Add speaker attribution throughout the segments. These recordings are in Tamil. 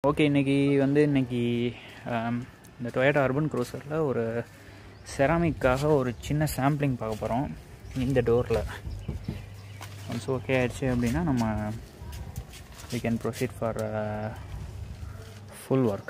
Speaker 1: ஓகே, இன்னைக்கு இந்த டொயோட்டா அர்பன் க்ரூசரில் ஒரு செராமிக்காக ஒரு சின்ன சாம்பிளிங் பார்க்க போகிறோம். இந்த டோரில் ஒன்ஸ் ஓகே ஆயிடுச்சு அப்படின்னா நம்ம we can proceed for full work.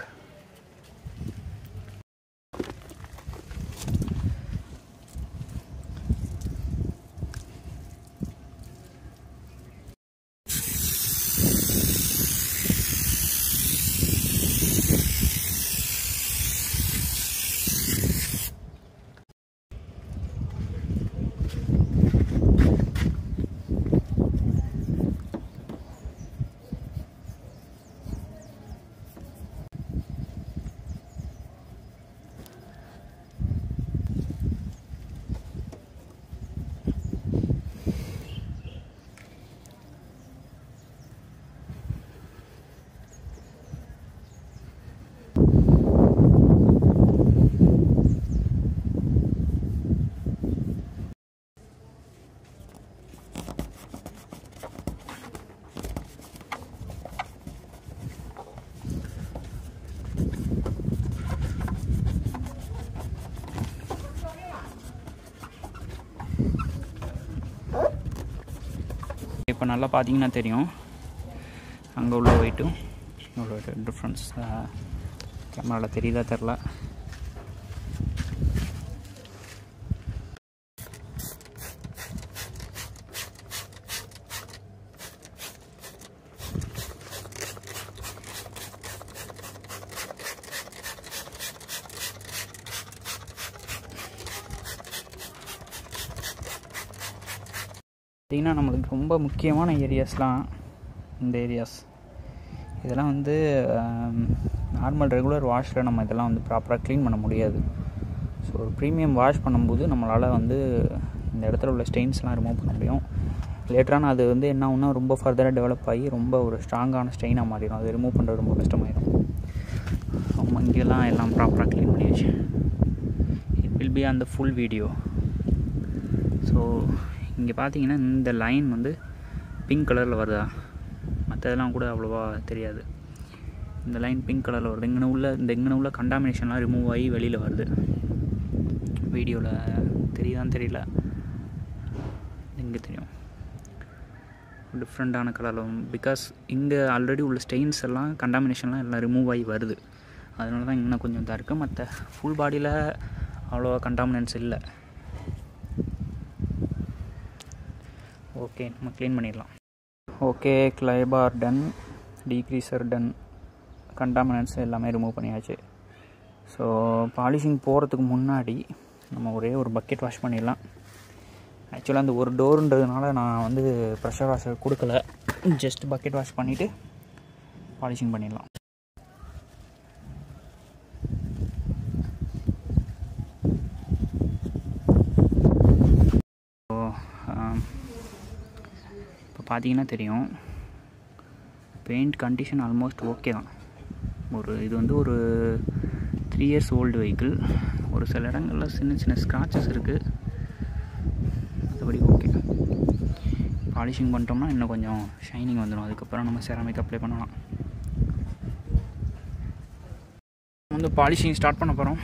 Speaker 1: இப்போ நல்லா பார்த்தீங்கன்னா தெரியும், அங்கே உள்ள ஒயிட்டும் உள்ள டிஃப்ரென்ஸ் கேமராவில் தெரியுதா தெரில. பார்த்திங்கன்னா நம்மளுக்கு ரொம்ப முக்கியமான ஏரியாஸ்லாம் இந்த ஏரியாஸ், இதெல்லாம் வந்து நார்மல் ரெகுலர் வாஷில் நம்ம இதெல்லாம் வந்து ப்ராப்பராக க்ளீன் பண்ண முடியாது. ஸோ ஒரு ப்ரீமியம் வாஷ் பண்ணும்போது நம்மளால் வந்து இந்த இடத்துல உள்ள ஸ்டெயின்ஸ்லாம் ரிமூவ் பண்ண முடியும். லேட்டரான அது வந்து என்ன ஒன்றா ரொம்ப ஃபர்தராக டெவலப் ஆகி ரொம்ப ஒரு ஸ்ட்ராங்கான ஸ்டெயினாக மாறிடும். அது ரிமூவ் பண்ணுறது ரொம்ப கஷ்டமாயிடும். நம்ம இங்கெல்லாம் எல்லாம் ப்ராப்பராக க்ளீன் பண்ணியாச்சு. It will be on the full video. So இங்கே பார்த்தீங்கன்னா இந்த லைன் வந்து பிங்க் கலரில் வருதா, மற்றதெல்லாம் கூட அவ்வளோவா தெரியாது. இந்த லைன் பிங்க் கலரில் வருது. இங்கே உள்ள கண்டாமினேஷன்லாம் ரிமூவ் ஆகி வெளியில் வருது. வீடியோவில் தெரியுதான்னு தெரியல, இங்கே தெரியும் டிஃப்ரெண்ட்டான கலரில். பிகாஸ் இங்கே ஆல்ரெடி உள்ள ஸ்டெயின்ஸ் எல்லாம் கண்டாமினேஷன்லாம் எல்லாம் ரிமூவ் ஆகி வருது. அதனால தான் இன்னும் கொஞ்சம் இதாக இருக்குது. மற்ற ஃபுல் பாடியில் அவ்வளோவா கண்டாமினன்ஸ் இல்லை. ஓகே, நம்ம க்ளீன் பண்ணிடலாம். Okay, கிளைபார் ton, degreaser ton, contaminants எல்லாமே ரிமூவ் பண்ணியாச்சு. ஸோ பாலிஷிங் போகிறதுக்கு முன்னாடி நம்ம ஒரே ஒரு பக்கெட் வாஷ் பண்ணிடலாம். ஆக்சுவலாக அந்த ஒரு டோருன்றதுனால நான் வந்து ப்ரெஷர் வாஷர் கொடுக்கல. ஜஸ்ட் பக்கெட் வாஷ் பண்ணிவிட்டு பாலிஷிங் பண்ணிடலாம். பார்த்தீங்கன்னா தெரியும், பெயிண்ட் கண்டிஷன் ஆல்மோஸ்ட் ஓகே தான். இது வந்து ஒரு 3 years ஓல்டு வெஹிக்கிள். ஒரு சில இடங்களில் சின்ன சின்ன ஸ்க்ராச்சஸ் இருக்குது, மற்றபடி ஓகே. பாலிஷிங் பண்ணிட்டோம்னா இன்னும் கொஞ்சம் ஷைனிங் வந்துடும். அதுக்கப்புறம் நம்ம செராமிக் அப்ளை பண்ணலாம். வந்து பாலிஷிங் ஸ்டார்ட் பண்ண போகிறோம்.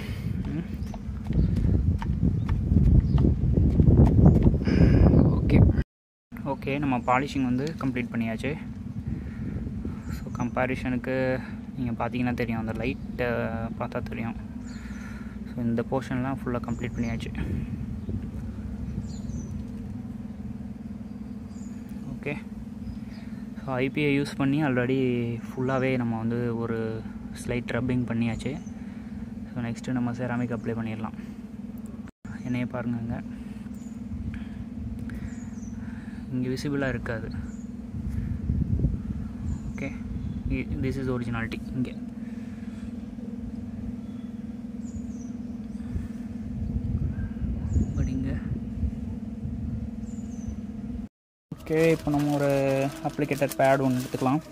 Speaker 1: ஓகே, நம்ம பாலிஷிங் வந்து கம்ப்ளீட் பண்ணியாச்சு. ஸோ கம்பேரிஷனுக்கு நீங்கள் பார்த்தீங்கன்னா தெரியும், அந்த லைட்டை பார்த்தா தெரியும். ஸோ இந்த போர்ஷன்லாம் ஃபுல்லாக கம்ப்ளீட் பண்ணியாச்சு. ஓகே, ஸோ ஐபிஐ யூஸ் பண்ணி ஆல்ரெடி ஃபுல்லாகவே நம்ம வந்து ஒரு ஸ்லைட் ரப்பிங் பண்ணியாச்சு. ஸோ நெக்ஸ்ட்டு நம்ம செராமிக் அப்ளை பண்ணிடலாம். என்னையே பாருங்க, இங்கே விசிபிளாக இருக்காது. Okay, this is originality. இங்கே பட் இங்கே ஓகே. இப்போ நம்ம ஒரு அப்ளிகேட்டர் பேட் ஒன்று எடுத்துக்கலாம்.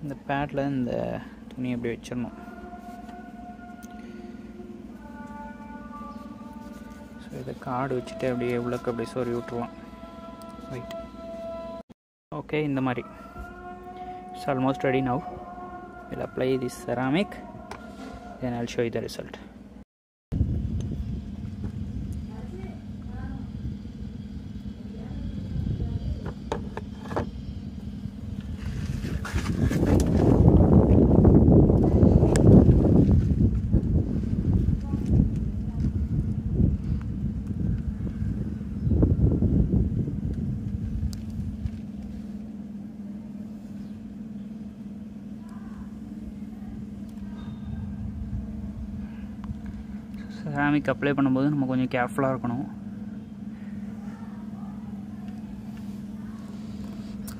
Speaker 1: இந்த பேட்டில் இந்த துணி அப்படி வச்சிடணும். இதை கார்டு வச்சுட்டு அப்படியே உள்ளக்கு அப்படியே சொறி விட்டுருலாம். Right, okay. இந்த மாதிரி it's almost ready now. We'll apply this ceramic, then I'll show you the result. Ceramic apply பண்ணும்போது நம்ம கொஞ்சம் கேர்ஃபுல்லாக இருக்கணும்.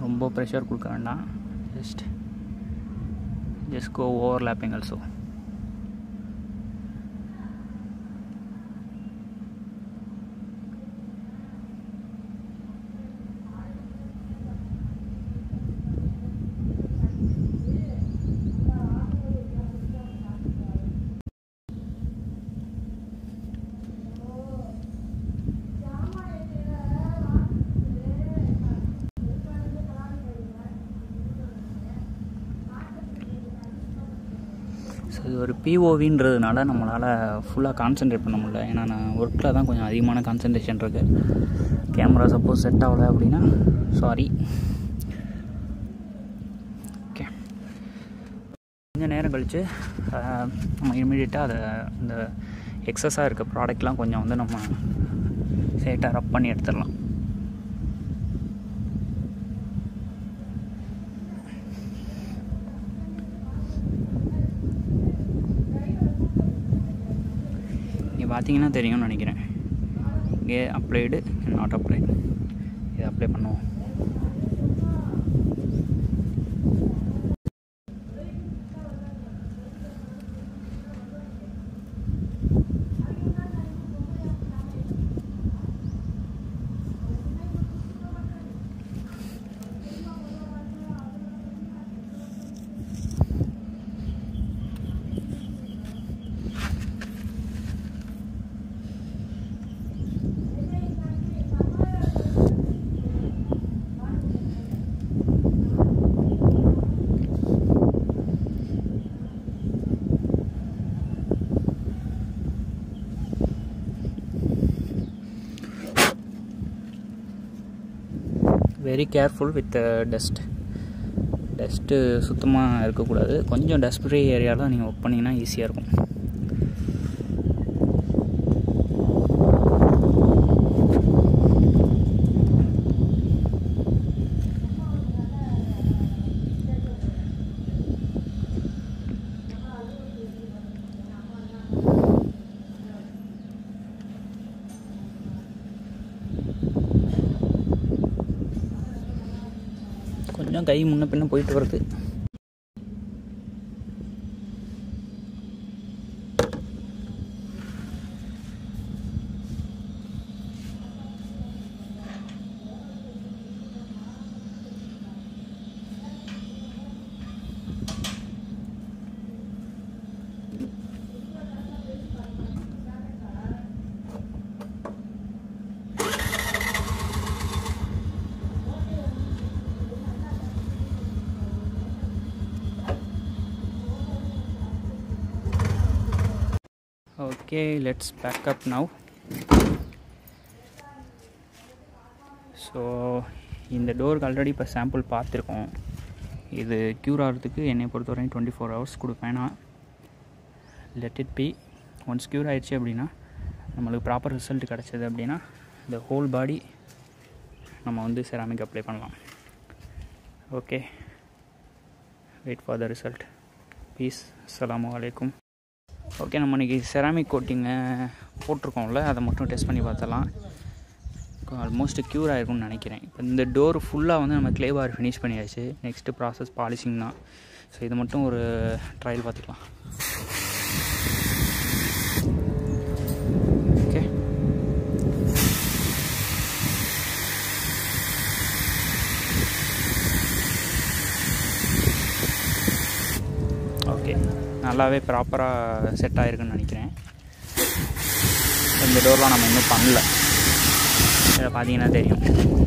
Speaker 1: ரொம்ப ப்ரெஷர் கொடுக்க வேண்டாம். Just go overlapping also. So இது ஒரு பிஓவின்றதுனால நம்மளால் ஃபுல்லாக கான்சென்ட்ரேட் பண்ண முடியல. ஏன்னா நான் ஒர்க்கில் தான் கொஞ்சம் அதிகமான கான்சன்ட்ரேஷன் இருக்குது. கேமரா சப்போஸ் செட் ஆகலை அப்படின்னா சாரி. ஓகே, கொஞ்சம் நேரம் கழித்து நம்ம இமீடியட்டாக அதை இந்த எக்ஸஸாக இருக்க ப்ராடக்ட்லாம் கொஞ்சம் வந்து நம்ம சேட்டாக ரப் பண்ணி எடுத்துடலாம். பார்த்தீங்கன்னா தெரியும்னு நினைக்கிறேன். இங்கே அப்ளைடு நாட் அப்ளைடு. இதை அப்ளை பண்ணுவோம். வெரி கேர்ஃபுல் வித் டஸ்ட்டு சுத்தமாக இருக்கக்கூடாது. கொஞ்சம் டஸ்ட் ஃப்ரீ ஏரியாவில் நீங்கள் ஒர்க் பண்ணிங்கன்னா ஈஸியாக இருக்கும். கொஞ்சம் கை முன்ன பின்ன போயிட்டு வருது. Okay, let's back up now. So இந்த டோருக்கு ஆல்ரெடி இப்போ சாம்பிள் பார்த்துருக்கோம். இது க்யூர் ஆகிறதுக்கு என்னை பொறுத்தவரையும் 24 hours கொடுப்பேன் நான். Let it be. Once cure ஆகிடுச்சு அப்படின்னா நம்மளுக்கு ப்ராப்பர் ரிசல்ட் கிடச்சிது அப்படின்னா இந்த ஹோல் பாடி நம்ம வந்து செராமிக் அப்ளை பண்ணலாம். Okay, wait for the result. Peace. அஸ்ஸலாமு அலைக்கும். ஓகே, நம்ம இன்றைக்கி செராமிக் கோட்டிங்கை போட்டிருக்கோம்ல, அதை மட்டும் டெஸ்ட் பண்ணி பார்த்தலாம். ஆல்மோஸ்ட் க்யூர் ஆகிருக்கும்னு நினைக்கிறேன். இப்போ இந்த டோர் ஃபுல்லாக வந்து நம்ம க்ளே பார் ஃபினிஷ் பண்ணியாச்சு. நெக்ஸ்ட்டு ப்ராசஸ் பாலிஷிங் தான். ஸோ இது மட்டும் ஒரு ட்ரையல் பார்த்துக்கலாம். ஓகே, ஓகே, நல்லாவே ப்ராப்பராக செட் ஆகிருக்குன்னு நினைக்கிறேன். இந்த டோர்லாம் நம்ம இன்னும் பண்ணல. இதில் பார்த்தீங்கன்னா தெரியும்.